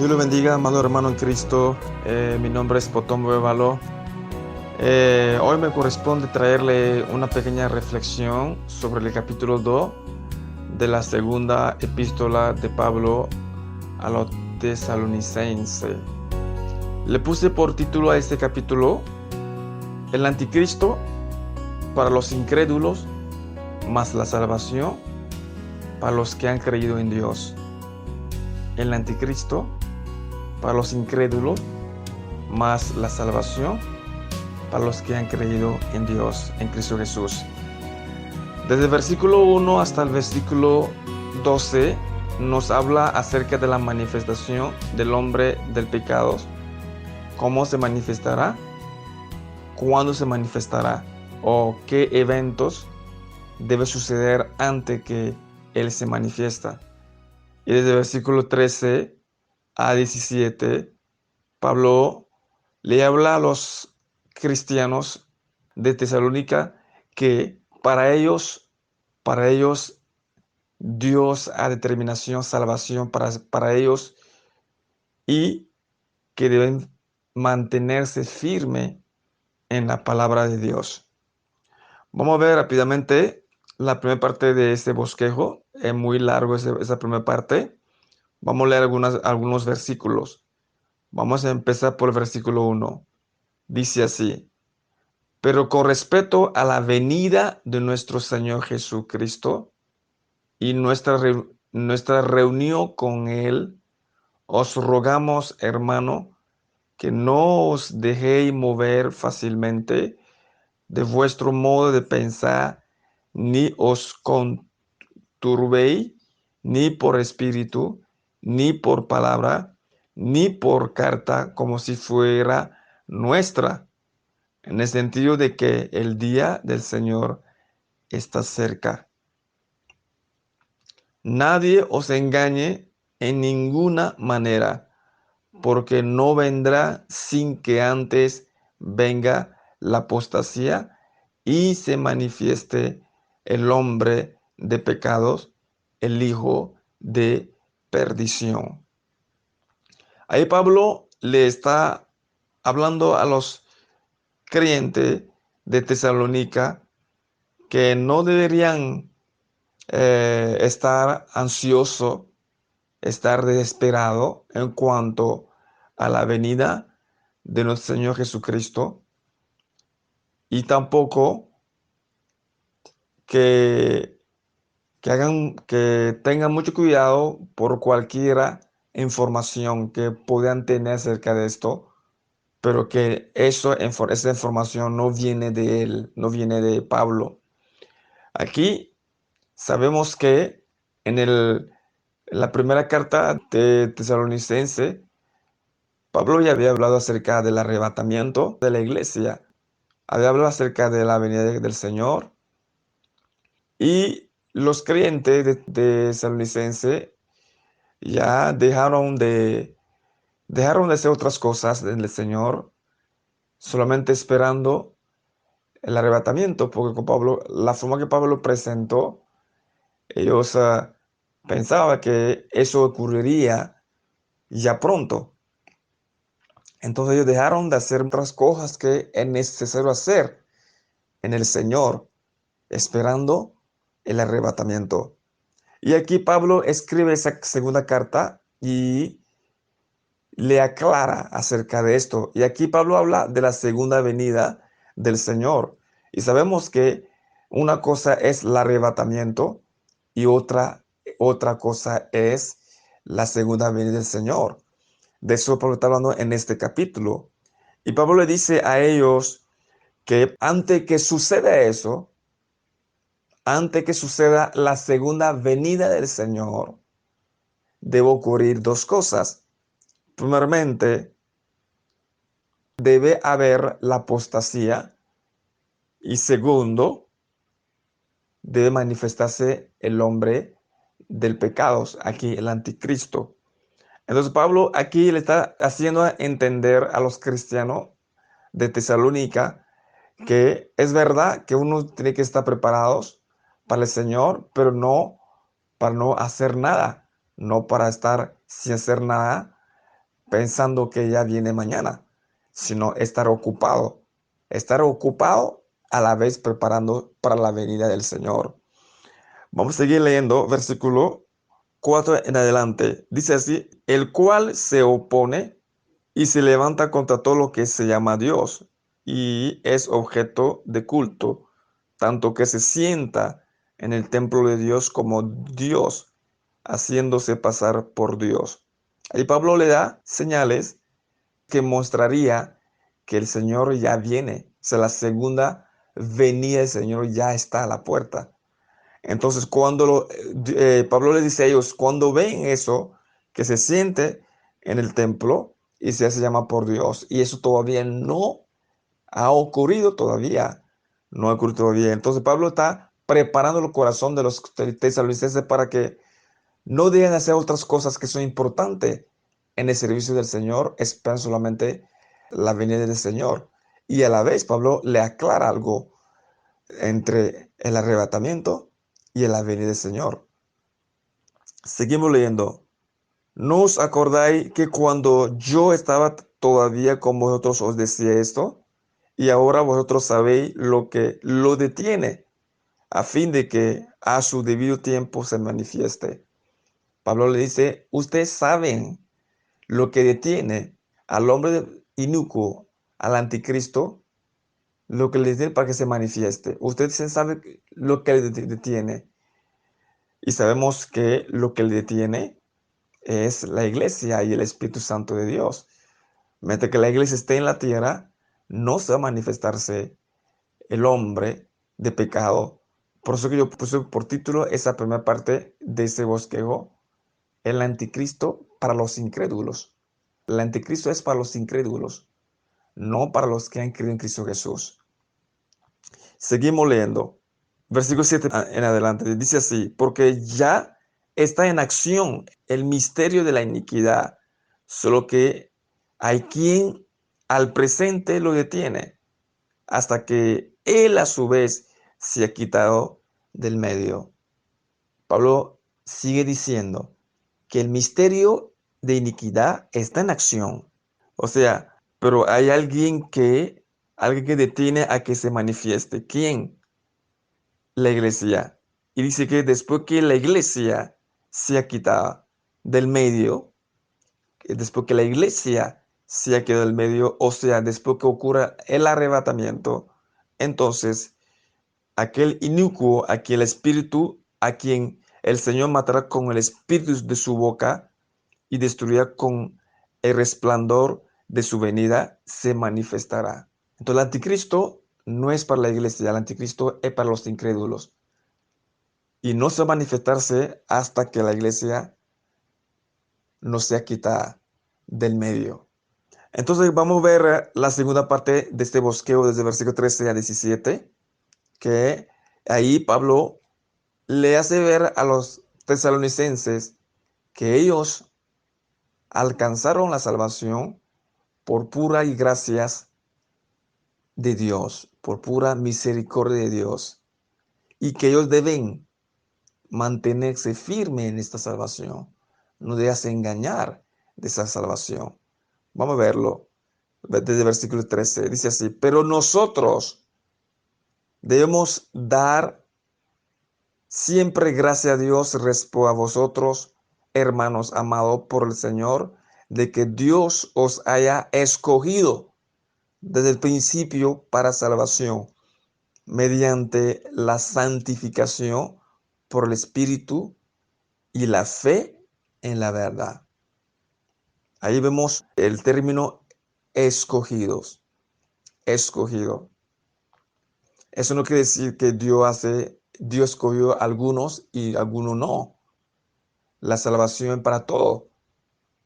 Dios le bendiga, amado hermano en Cristo. Mi nombre es Potombo Evalo. Hoy me corresponde traerle una pequeña reflexión sobre el capítulo 2 de la segunda epístola de Pablo a los tesalonicenses. Le puse por título a este capítulo: El anticristo para los incrédulos, más la salvación para los que han creído en Dios. El anticristo para los incrédulos, más la salvación para los que han creído en Dios, en Cristo Jesús. Desde el versículo 1 hasta el versículo 12 nos habla acerca de la manifestación del hombre del pecado. ¿Cómo se manifestará? ¿Cuándo se manifestará? ¿O qué eventos debe suceder antes que él se manifiesta? Y desde el versículo 13 a 17, Pablo le habla a los cristianos de Tesalónica que para ellos Dios ha determinación, salvación para ellos, y que deben mantenerse firme en la palabra de Dios. Vamos a ver rápidamente la primera parte de este bosquejo. Es muy largo esa primera parte. Vamos a leer algunos versículos. Vamos a empezar por el versículo 1. Dice así: pero con respecto a la venida de nuestro Señor Jesucristo y nuestra reunión con Él, os rogamos, hermano, que no os dejéis mover fácilmente de vuestro modo de pensar, ni os conturbéis, ni por espíritu, ni por palabra, ni por carta, como si fuera nuestra, en el sentido de que el día del Señor está cerca. Nadie os engañe en ninguna manera, porque no vendrá sin que antes venga la apostasía y se manifieste el hombre de pecados, el hijo de perdición. Ahí Pablo le está hablando a los creyentes de Tesalónica que no deberían estar ansioso, estar desesperado en cuanto a la venida de nuestro Señor Jesucristo, y tampoco que, que tengan mucho cuidado por cualquier información que puedan tener acerca de esto, pero que esa información no viene de él, no viene de Pablo. Aquí sabemos que en la primera carta de Tesalonicense, Pablo ya había hablado acerca del arrebatamiento de la iglesia, había hablado acerca de la venida del Señor, y los creyentes de Tesalonicense ya dejaron de hacer otras cosas del Señor, solamente esperando el arrebatamiento, porque con Pablo, la forma que Pablo presentó, ellos pensaban que eso ocurriría ya pronto. Entonces ellos dejaron de hacer otras cosas que es necesario hacer en el Señor, esperando el arrebatamiento. Y aquí Pablo escribe esa segunda carta y le aclara acerca de esto. Y aquí Pablo habla de la segunda venida del Señor. Y sabemos que una cosa es el arrebatamiento y otra cosa es la segunda venida del Señor. De eso Pablo está hablando en este capítulo. Y Pablo le dice a ellos que antes que suceda eso, antes que suceda la segunda venida del Señor, debe ocurrir dos cosas. Primeramente, debe haber la apostasía, y segundo, debe manifestarse el hombre del pecado, aquí el anticristo. Entonces Pablo aquí le está haciendo entender a los cristianos de Tesalónica que es verdad que uno tiene que estar preparados para el Señor, pero no para no hacer nada, no para estar sin hacer nada, pensando que ya viene mañana, sino estar ocupado a la vez preparando para la venida del Señor. Vamos a seguir leyendo versículo 4 en adelante. Dice así, el cual se opone y se levanta contra todo lo que se llama Dios y es objeto de culto, tanto que se sienta en el templo de Dios como Dios, haciéndose pasar por Dios. Ahí Pablo le da señales que mostraría que el Señor ya viene. O sea, la segunda venida del Señor ya está a la puerta. Entonces, Pablo les dice a ellos, cuando ven eso, que se siente en el templo y se hace llamar por Dios, y eso todavía no ha ocurrido todavía, no ha ocurrido todavía. Entonces, Pablo está preparando el corazón de los tesalonicenses para que no dejen hacer otras cosas que son importantes en el servicio del Señor, esperan solamente la venida del Señor. Y a la vez, Pablo le aclara algo entre el arrebatamiento y la venida del Señor. Seguimos leyendo. ¿No os acordáis que cuando yo estaba todavía con vosotros os decía esto? Y ahora vosotros sabéis lo que lo detiene, a fin de que a su debido tiempo se manifieste. Pablo le dice, ustedes saben lo que detiene al hombre inicuo, al anticristo, lo que le detiene para que se manifieste. Ustedes saben lo que le detiene. Y sabemos que lo que le detiene es la iglesia y el Espíritu Santo de Dios. Mientras que la iglesia esté en la tierra, no se va a manifestarse el hombre de pecado. Por eso que yo puse por título esa primera parte de ese bosquejo, el anticristo para los incrédulos. El anticristo es para los incrédulos, no para los que han creído en Cristo Jesús. Seguimos leyendo. Versículo 7 en adelante. Dice así, porque ya está en acción el misterio de la iniquidad, solo que hay quien al presente lo detiene, hasta que él a su vez se ha quitado del medio. Pablo sigue diciendo que el misterio de iniquidad está en acción. O sea, pero hay alguien que detiene a que se manifieste. ¿Quién? La iglesia. Y dice que después que la iglesia sea quitada del medio, después que la iglesia sea quedado del medio, o sea, después que ocurra el arrebatamiento, entonces aquel inicuo, aquel espíritu, a quien el Señor matará con el espíritu de su boca y destruirá con el resplandor de su venida, se manifestará. Entonces el anticristo no es para la iglesia, el anticristo es para los incrédulos. Y no se va a manifestarse hasta que la iglesia no sea quitada del medio. Entonces vamos a ver la segunda parte de este bosqueo desde el versículo 13 a 17, que ahí Pablo le hace ver a los tesalonicenses que ellos alcanzaron la salvación por pura y gracias de Dios, por pura misericordia de Dios, y que ellos deben mantenerse firme en esta salvación, no dejarse engañar de esa salvación. Vamos a verlo desde el versículo 13. Dice así, pero nosotros debemos dar siempre gracias a Dios respecto a vosotros, hermanos amados por el Señor, de que Dios os haya escogido desde el principio para salvación, mediante la santificación por el Espíritu y la fe en la verdad. Ahí vemos el término escogidos, escogido. Eso no quiere decir que Dios escogió a algunos y a algunos no. La salvación para todos.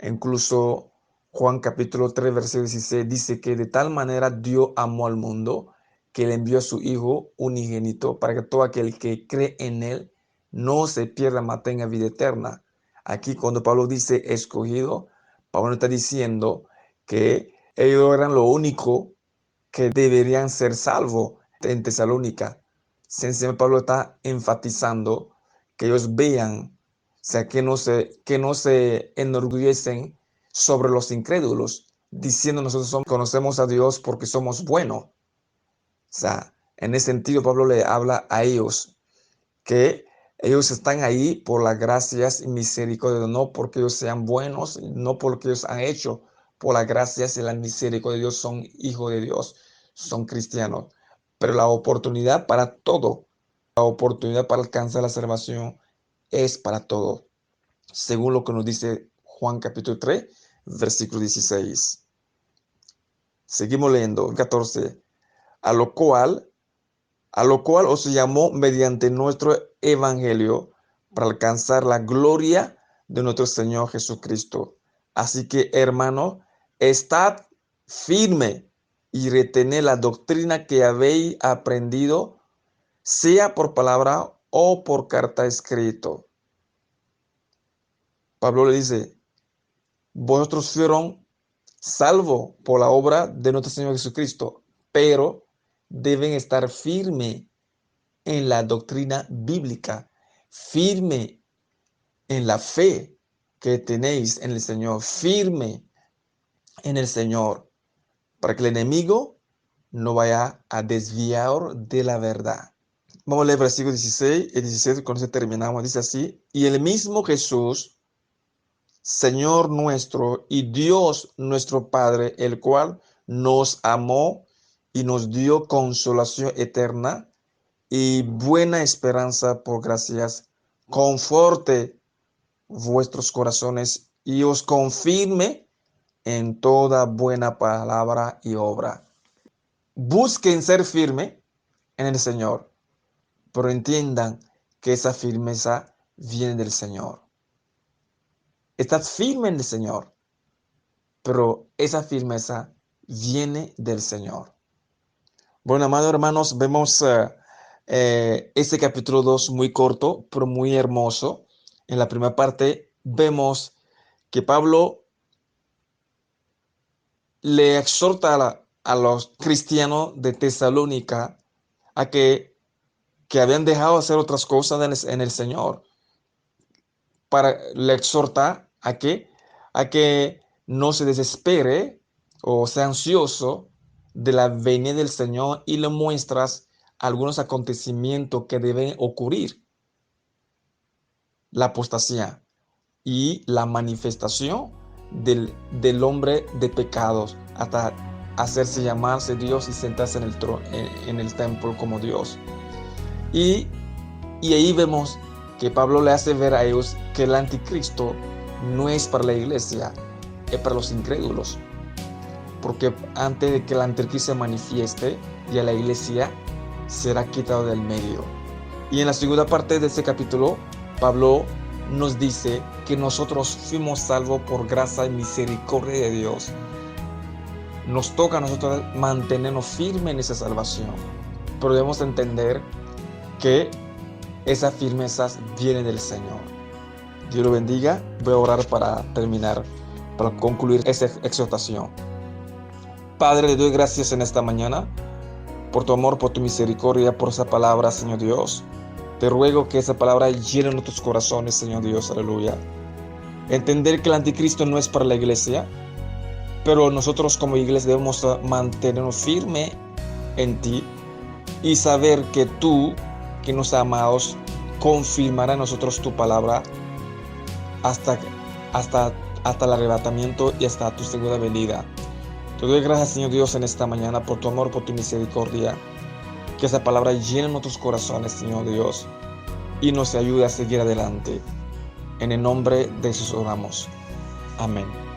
Incluso Juan capítulo 3, versículo 16 dice que de tal manera Dios amó al mundo que le envió a su Hijo unigénito para que todo aquel que cree en él no se pierda, mas tenga vida eterna. Aquí cuando Pablo dice escogido, Pablo no está diciendo que ellos eran lo único que deberían ser salvos en Tesalónica. Sencillamente Pablo está enfatizando que ellos vean, o sea, que no se enorgullecen sobre los incrédulos, diciendo nosotros conocemos a Dios porque somos buenos. O sea, en ese sentido Pablo le habla a ellos que ellos están ahí por las gracias y misericordia, no porque ellos sean buenos, no porque ellos han hecho, por las gracias y la misericordia de Dios son hijos de Dios, son cristianos. Pero la oportunidad para todo, la oportunidad para alcanzar la salvación es para todo, según lo que nos dice Juan capítulo 3, versículo 16. Seguimos leyendo, 14. A lo cual os llamó mediante nuestro evangelio para alcanzar la gloria de nuestro Señor Jesucristo. Así que, hermano, estad firme y retened la doctrina que habéis aprendido, sea por palabra o por carta escrito. Pablo le dice, vosotros fueron salvos por la obra de nuestro Señor Jesucristo, pero deben estar firmes en la doctrina bíblica, firme en la fe que tenéis en el Señor, firme en el Señor, para que el enemigo no vaya a desviar de la verdad. Vamos a leer versículos 16 y 17, con eso terminamos. Dice así, y el mismo Jesús, Señor nuestro y Dios nuestro Padre, el cual nos amó y nos dio consolación eterna y buena esperanza por gracias, conforte vuestros corazones y os confirme en toda buena palabra y obra. Busquen ser firme en el Señor, pero entiendan que esa firmeza viene del Señor. Estad firme en el Señor, pero esa firmeza viene del Señor. Bueno, amados hermanos, vemos este capítulo 2 muy corto, pero muy hermoso. En la primera parte vemos que Pablo le exhorta a los cristianos de Tesalónica a que habían dejado de hacer otras cosas en el Señor. Le exhorta a que no se desespere o sea ansioso de la venida del Señor y le muestras algunos acontecimientos que deben ocurrir. La apostasía y la manifestación del hombre de pecados hasta hacerse llamarse Dios y sentarse en el trono, en el templo como Dios. Y ahí vemos que Pablo le hace ver a ellos que el anticristo no es para la iglesia, es para los incrédulos. Porque antes de que el anticristo se manifieste, ya la iglesia será quitado del medio. Y en la segunda parte de este capítulo, Pablo nos dice que nosotros fuimos salvos por gracia y misericordia de Dios. Nos toca a nosotros mantenernos firmes en esa salvación, pero debemos entender que esa firmeza viene del Señor. Dios lo bendiga. Voy a orar para terminar, para concluir esa exhortación. Padre, le doy gracias en esta mañana por tu amor, por tu misericordia, por esa palabra, Señor Dios. Te ruego que esa palabra llene nuestros corazones, Señor Dios, aleluya. Entender que el anticristo no es para la iglesia, pero nosotros como iglesia debemos mantenernos firmes en ti y saber que tú, que nos amas, confirmará en nosotros tu palabra hasta el arrebatamiento y hasta tu segunda venida. Te doy gracias, Señor Dios, en esta mañana por tu amor, por tu misericordia. Que esa palabra llene nuestros corazones, Señor Dios, y nos ayude a seguir adelante. En el nombre de Jesús oramos. Amén.